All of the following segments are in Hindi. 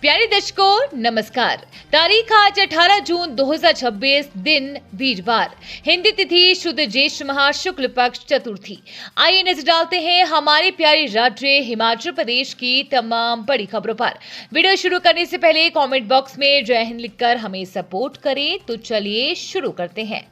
प्यारे दर्शकों नमस्कार। तारीख आज 18 जून 2026, दिन वीरवार, हिंदी तिथि शुद्ध ज्येष्ठ माह शुक्ल पक्ष चतुर्थी। आइए नजर डालते हैं हमारे प्यारे राज्य हिमाचल प्रदेश की तमाम बड़ी खबरों पर। वीडियो शुरू करने से पहले कमेंट बॉक्स में जय हिंद लिखकर हमें सपोर्ट करें। तो चलिए शुरू करते हैं।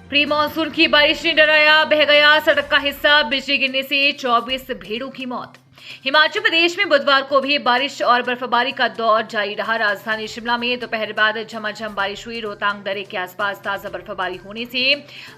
प्री मानसून की बारिश ने डराया, बह गया सड़क का हिस्सा, बिजली गिरने से 24 भेड़ों की मौत। हिमाचल प्रदेश में बुधवार को भी बारिश और बर्फबारी का दौर जारी रहा। राजधानी शिमला में दोपहर बाद झमाझम बारिश हुई। रोहतांग दर्रे के आसपास ताजा बर्फबारी होने से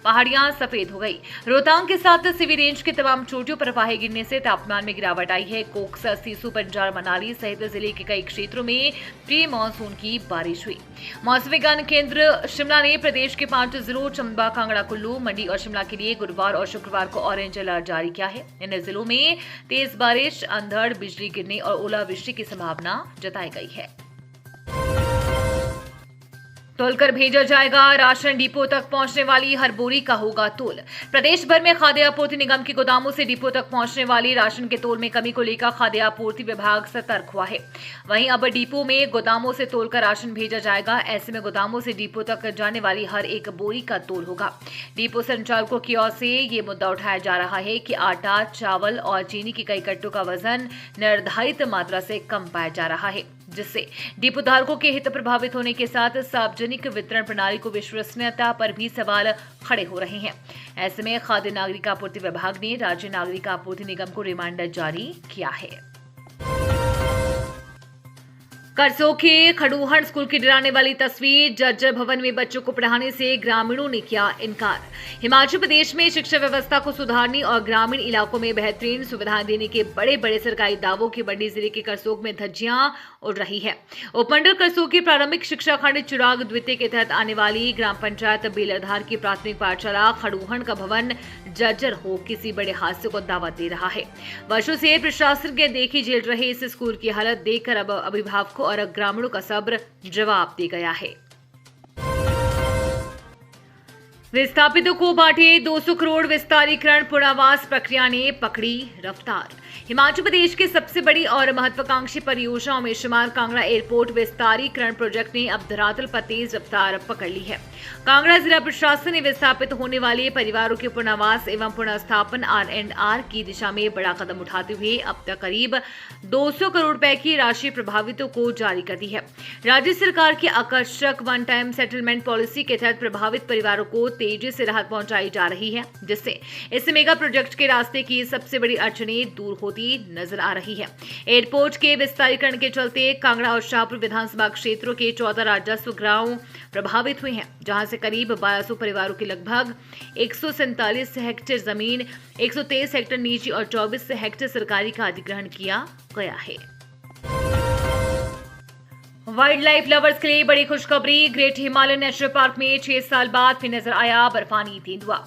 पहाड़ियां सफेद हो गई। रोहतांग के साथ सिवी रेंज की तमाम चोटियों पर फाहे गिरने से तापमान में गिरावट आई है। कोकसर, सीसू, बंजार, मनाली सहित जिले के कई क्षेत्रों में प्री मानसून की बारिश हुई। मौसम विज्ञान केंद्र शिमला ने प्रदेश के 5 जिलों चंबा, कांगड़ा, कुल्लू, मंडी और शिमला के लिए गुरुवार और शुक्रवार को ऑरेंज अलर्ट जारी किया है। इन जिलों में तेज बारिश, अंधड़, बिजली गिरने और ओलावृष्टि की संभावना जताई गई है। तोलकर भेजा जाएगा, राशन डिपो तक पहुंचने वाली हर बोरी का होगा तोल। प्रदेश भर में खाद्य आपूर्ति निगम के गोदामों से डिपो तक पहुंचने वाली राशन के तोल में कमी को लेकर खाद्य आपूर्ति विभाग सतर्क हुआ है। वहीं अब डिपो में गोदामों से तोलकर राशन भेजा जाएगा। ऐसे में गोदामों से डिपो तक जाने वाली हर एक बोरी का तोल होगा। डिपो संचालकों की ओर से ये मुद्दा उठाया जा रहा है कि आटा, चावल और चीनी की कई कट्टों का वजन निर्धारित मात्रा से कम पाया जा रहा है, जिससे डिपो धारकों के हित प्रभावित होने के साथ सार्वजनिक वितरण प्रणाली को विश्वसनीयता पर भी सवाल खड़े हो रहे हैं। ऐसे में खाद्य नागरिक आपूर्ति विभाग ने राज्य नागरिक आपूर्ति निगम को रिमाइंडर जारी किया है। करसोग के खड़ूहण स्कूल की डराने वाली तस्वीर, जर्जर भवन में बच्चों को पढ़ाने से ग्रामीणों ने किया इनकार। हिमाचल प्रदेश में शिक्षा व्यवस्था को सुधारने और ग्रामीण इलाकों में बेहतरीन सुविधाएं देने के बड़े बड़े सरकारी दावों की मंडी जिले के करसोग में धज्जियां उड़ रही है। उपमंडल करसोग की प्रारंभिक शिक्षा खंड चिराग द्वितीय के तहत आने वाली ग्राम पंचायत बेलरधार की प्राथमिक पाठशाला खड़ूहण का भवन जर्जर हो किसी बड़े हादसे को दावत दे रहा है। वर्षों से प्रशासन के देखी झेल रहे इस स्कूल की हालत देखकर अब अभिभावकों और ग्रामीणों का सब्र जवाब दे गया है। विस्थापितों को बांटे 200 करोड़ विस्तारीकरण, पुनर्वास प्रक्रिया ने पकड़ी रफ्तार। हिमाचल प्रदेश की सबसे बड़ी और महत्वाकांक्षी परियोजनाओं में शुमार कांगड़ा एयरपोर्ट विस्तारीकरण प्रोजेक्ट ने अब धरातल पर तेज रफ्तार पकड़ ली है। कांगड़ा जिला प्रशासन ने विस्थापित होने वाले परिवारों के पुनर्वास एवं पुनर्स्थापन R&R की दिशा में बड़ा कदम उठाते हुए अब तक करीब 200 करोड़ रुपए की राशि प्रभावितों को जारी कर दी है। राज्य सरकार की आकर्षक वन टाइम सेटलमेंट पॉलिसी के तहत प्रभावित परिवारों को तेजी से राहत पहुंचाई जा रही है, जिससे इस मेगा प्रोजेक्ट के रास्ते की सबसे बड़ी अड़चनें दूर होती नजर आ रही है। एयरपोर्ट के विस्तारीकरण के चलते कांगड़ा और शाहपुर विधानसभा क्षेत्रों के 14 राजस्व गांव प्रभावित हुए हैं, जहां से करीब 1200 परिवारों की लगभग 147 हेक्टेयर जमीन, 123 हेक्टेयर निजी और 24 हेक्टेयर सरकारी का अधिग्रहण किया गया है। वाइल्ड लाइफ लवर्स के लिए बड़ी खुशखबरी, ग्रेट हिमालयन नेशनल पार्क में 6 साल बाद फिर नजर आया बर्फानी तेंदुआ।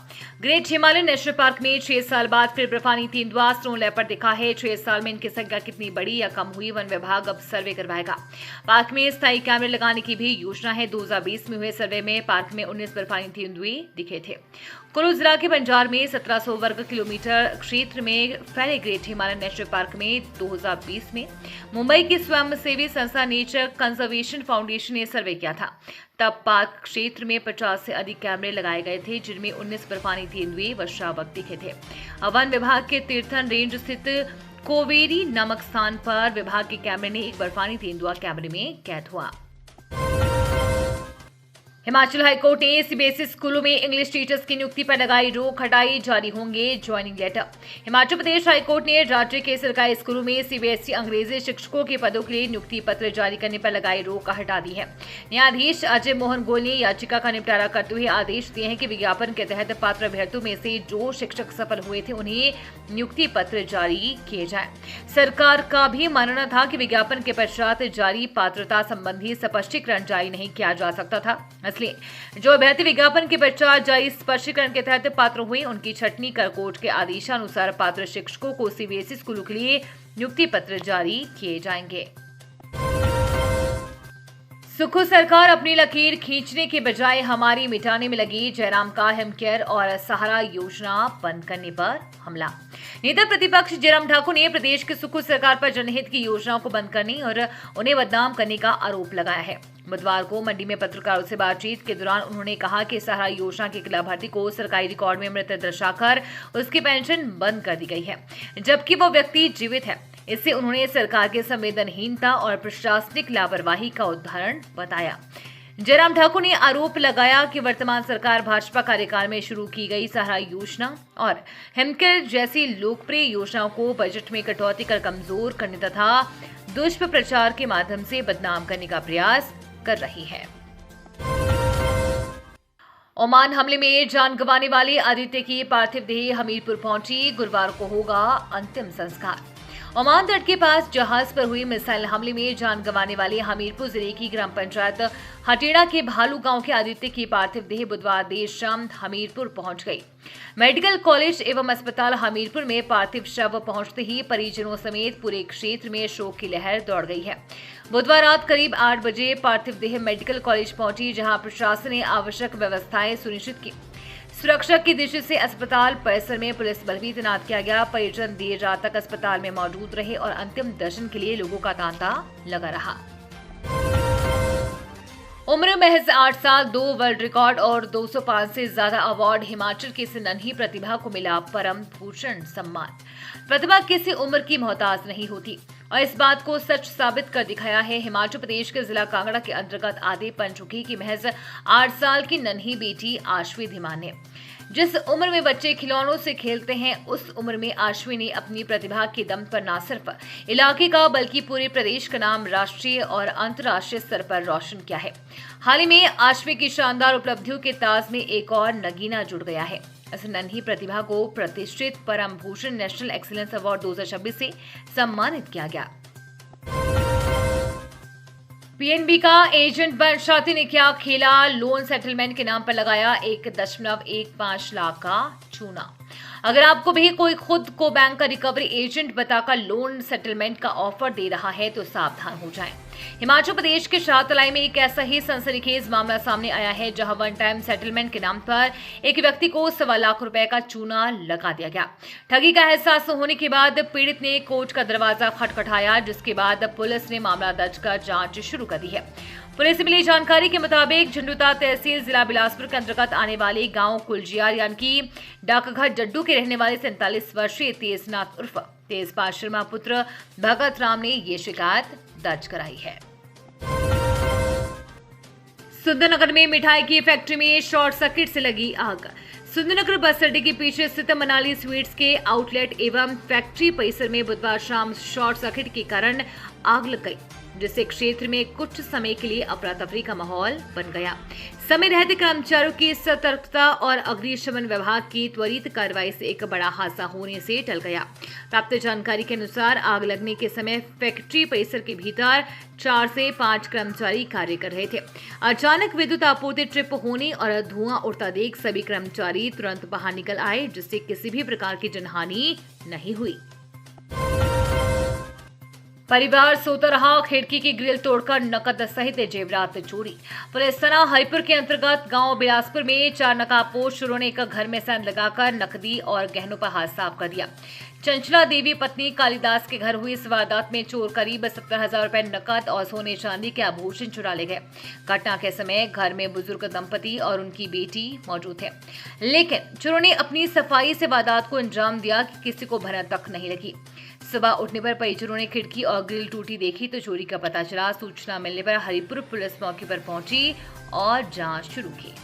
ग्रेट हिमालयन नेशनल पार्क में 6 साल बाद फिर बर्फानी तेंदुआ स्नो लेपर्ड दिखा है। 6 साल में इनकी संख्या कितनी बढ़ी या कम हुई, वन विभाग अब सर्वे करवाएगा। पार्क में स्थायी कैमरे लगाने की भी योजना है। 2020 में हुए सर्वे में पार्क में 19 बर्फानी तेंदुए दिखे थे। कुल्लू जिला के बंजार में 1700 वर्ग किलोमीटर क्षेत्र में फैले ग्रेट हिमालयन नेशनल पार्क में 2020 में मुंबई की स्वयंसेवी संस्था नेचर कंजर्वेशन फाउंडेशन ने सर्वे किया था। तब पार्क क्षेत्र में 50 से अधिक कैमरे लगाए गए थे, जिनमें 19 बर्फानी तेंदुए व शावक दिखे थे। वन विभाग के तीर्थन रेंज स्थित कोवेरी नामक स्थान पर विभाग के कैमरे ने एक बर्फानी तेंदुआ कैमरे में कैद हुआ। हिमाचल हाईकोर्ट ने सीबीएसई स्कूलों में इंग्लिश टीचर्स की नियुक्ति पर लगाई रोक, हटाई जारी होंगे joining letter. Himachal Pradesh high court ने राज्य के सरकारी स्कूलों में सीबीएसई अंग्रेजी शिक्षकों के पदों के लिए नियुक्ति पत्र जारी करने पर लगाई रोक हटा दी है। न्यायाधीश अजय मोहन गोयल ने याचिका का निपटारा करते हुए आदेश दिए हैं कि विज्ञापन के तहत पात्र अभ्यर्थियों में से जो शिक्षक सफल हुए थे उन्हें नियुक्ति पत्र जारी किए जाए। सरकार का भी मानना था कि विज्ञापन के पश्चात जारी पात्रता संबंधी स्पष्टीकरण जारी नहीं किया जा सकता था, इसलिए जो अभ्यर्थी विज्ञापन के पश्चात जारी स्पष्टीकरण के तहत पात्र हुए उनकी छटनी कर कोर्ट के आदेशानुसार पात्र शिक्षकों को सीबीएसई स्कूलों के लिए नियुक्ति पत्र जारी किए जाएंगे। सुखो सरकार अपनी लकीर खींचने के बजाय हमारी मिटाने में लगी। जयराम का हिमकेयर और सहारा योजना बंद करने पर हमला। नेता प्रतिपक्ष जयराम ठाकुर ने प्रदेश की सुखो सरकार पर जनहित की योजनाओं को बंद करने और उन्हें बदनाम करने का आरोप लगाया है। बुधवार को मंडी में पत्रकारों से बातचीत के दौरान उन्होंने कहा कि सहारा योजना के लाभार्थी को सरकारी रिकॉर्ड में मृत दर्शाकर उसकी पेंशन बंद कर दी गई है, जबकि वो व्यक्ति जीवित है। इससे उन्होंने सरकार की संवेदनहीनता और प्रशासनिक लापरवाही का उदाहरण बताया। जयराम ठाकुर ने आरोप लगाया कि वर्तमान सरकार भाजपा कार्यकाल में शुरू की गई सहारा योजना और हिमकेयर जैसी लोकप्रिय योजनाओं को बजट में कटौती कर कमजोर करने तथा दुष्प्रचार के माध्यम से बदनाम करने का प्रयास कर रही है। ओमान हमले में जान गंवाने वाले आदित्य की पार्थिव देह हमीरपुर पहुंची। गुरुवार को होगा अंतिम संस्कार। ओमान तट के पास जहाज पर हुए मिसाइल हमले में जान गंवाने वाले हमीरपुर जिले की ग्राम पंचायत हटेड़ा के भालू गांव के आदित्य की पार्थिव देह बुधवार देर शाम हमीरपुर पहुंच गई। मेडिकल कॉलेज एवं अस्पताल हमीरपुर में पार्थिव शव पहुंचते ही परिजनों समेत पूरे क्षेत्र में शोक की लहर दौड़ गई है। बुधवार रात करीब 8 बजे पार्थिव देह मेडिकल कॉलेज पहुंची, जहां प्रशासन ने आवश्यक व्यवस्थाएं सुनिश्चित की। सुरक्षा की दृष्टि से अस्पताल परिसर में पुलिस बल भी तैनात किया गया। परिजन देर रात तक अस्पताल में मौजूद रहे और अंतिम दर्शन के लिए लोगों का तांता लगा रहा। उम्र महज 8 साल, 2 वर्ल्ड रिकॉर्ड और 205 से ज्यादा अवार्ड, हिमाचल की इस नन्ही प्रतिभा को मिला परम भूषण सम्मान। प्रतिभा किसी उम्र की मोहताज नहीं होती और इस बात को सच साबित कर दिखाया है हिमाचल प्रदेश के जिला कांगड़ा के अंतर्गत आधे पंचमुखी की महज 8 साल की नन्ही बेटी आश्वी धीमान ने। जिस उम्र में बच्चे खिलौनों से खेलते हैं, उस उम्र में आश्वी ने अपनी प्रतिभा के दम पर न सिर्फ इलाके का बल्कि पूरे प्रदेश का नाम राष्ट्रीय और अंतर्राष्ट्रीय स्तर पर रोशन किया है। हाल ही में आश्वी की शानदार उपलब्धियों के ताज में एक और नगीना जुड़ गया है। इस नन्ही प्रतिभा को प्रतिष्ठित परम भूषण नेशनल एक्सीलेंस अवार्ड 2026 से सम्मानित किया गया। पीएनबी का एजेंट बन शाती ने क्या खेला, लोन सेटलमेंट के नाम पर लगाया 1.15 लाख का चूना। अगर आपको भी कोई खुद को बैंक का रिकवरी एजेंट बताकर लोन सेटलमेंट का ऑफर दे रहा है तो सावधान हो जाएं। हिमाचल प्रदेश के शाहतलाई में एक ऐसा ही सनसनीखेज मामला सामने आया है, जहां वन टाइम सेटलमेंट के नाम पर एक व्यक्ति को 1.25 लाख रुपए का चूना लगा दिया गया। ठगी का एहसास होने के बाद पीड़ित ने कोर्ट का दरवाजा खटखटाया, जिसके बाद पुलिस ने मामला दर्ज कर जांच शुरू कर दी है। पुलिस से मिली जानकारी के मुताबिक झंडुता तहसील जिला बिलासपुर के अंतर्गत आने वाले गांव कुलजियार यानी कि डाकघर जड्डू के रहने वाले 47 वर्षीय तेजनाथ उर्फ तेजपाल शर्मा पुत्र भगत राम ने ये शिकायत दर्ज कराई है। सुंदरनगर में मिठाई की फैक्ट्री में शॉर्ट सर्किट से लगी आग। सुंदरनगर बस अड्डे के पीछे स्थित मनाली स्वीट्स के आउटलेट एवं फैक्ट्री परिसर में बुधवार शाम शॉर्ट सर्किट के कारण आग लग गई, जिससे क्षेत्र में कुछ समय के लिए अफरा तफरी का माहौल बन गया। समय रहते कर्मचारियों की सतर्कता और अग्निशमन विभाग की त्वरित कार्रवाई से एक बड़ा हादसा होने से टल गया। प्राप्त जानकारी के अनुसार आग लगने के समय फैक्ट्री परिसर के भीतर 4 से 5 कर्मचारी कार्य कर रहे थे। अचानक विद्युत आपूर्ति ट्रिप होने और धुआं उड़ता देख सभी कर्मचारी तुरंत बाहर निकल आए, जिससे किसी भी प्रकार की जनहानि नहीं हुई। परिवार सोता रहा, खिड़की की ग्रिल तोड़कर नकद सहित जेवरात चोरी। पुलिस थाना हरिपुर के अंतर्गत गांव बिलासपुर में 4 नकाबपोश चोरों ने एक घर में सेंध लगाकर नकदी और गहनों पर हाथ साफ कर दिया। चंचला देवी पत्नी कालीदास के घर हुई इस वारदात में चोर करीब 70,000 रुपए नकद और सोने चांदी के आभूषण चुरा ले गए। घटना के समय घर में बुजुर्ग दंपति और उनकी बेटी मौजूद थे, लेकिन चोरों ने अपनी सफाई से वारदात को अंजाम दिया कि किसी को भनक तक नहीं लगी। सुबह उठने पर परिजनों ने खिड़की और ग्रिल टूटी देखी तो चोरी का पता चला। सूचना मिलने पर हरिपुर पुलिस मौके पर पहुंची और जांच शुरू की।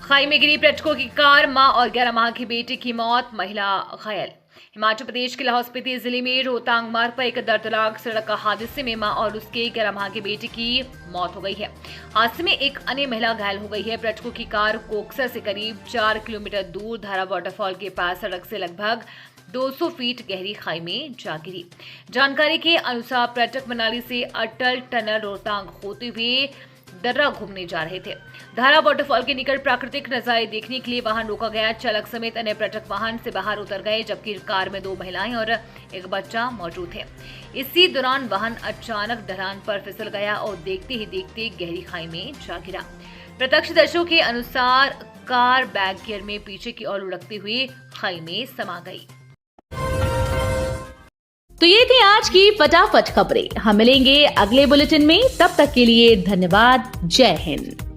खाई में गिरी पर्यटकों की कार, मां और 11 माह की बेटी की मौत, महिला घायल। हिमाचल प्रदेश के लाहौल स्पीति जिले में रोहतांग मार्ग पर एक दर्दनाक सड़क हादसे में मां और उसके 11 माह की बेटी की मौत हो गई है। हादसे में एक अन्य महिला घायल हो गई है। पर्यटकों की कार कोकसर से करीब 4 किलोमीटर दूर धारा वाटरफॉल के पास सड़क से लगभग 200 फीट गहरी खाई में जा गिरी। जानकारी के अनुसार पर्यटक मनाली से अटल टनल रोहतांग होते हुए दर्रा घूमने जा रहे थे। धारा वाटरफॉल के निकट प्राकृतिक नजारे देखने के लिए वाहन रोका गया। चालक समेत अन्य पर्यटक वाहन से बाहर उतर गए, जबकि कार में 2 महिलाएं और एक बच्चा मौजूद थे। इसी दौरान वाहन अचानक ढलान पर फिसल गया और देखते ही देखते गहरी खाई में जा गिरा। प्रत्यक्षदर्शियों के अनुसार कार बैक गियर में पीछे की ओर लुढ़कती हुई खाई में समा गई। तो ये थी आज की फटाफट खबरें। हम मिलेंगे अगले बुलेटिन में, तब तक के लिए धन्यवाद। जय हिंद।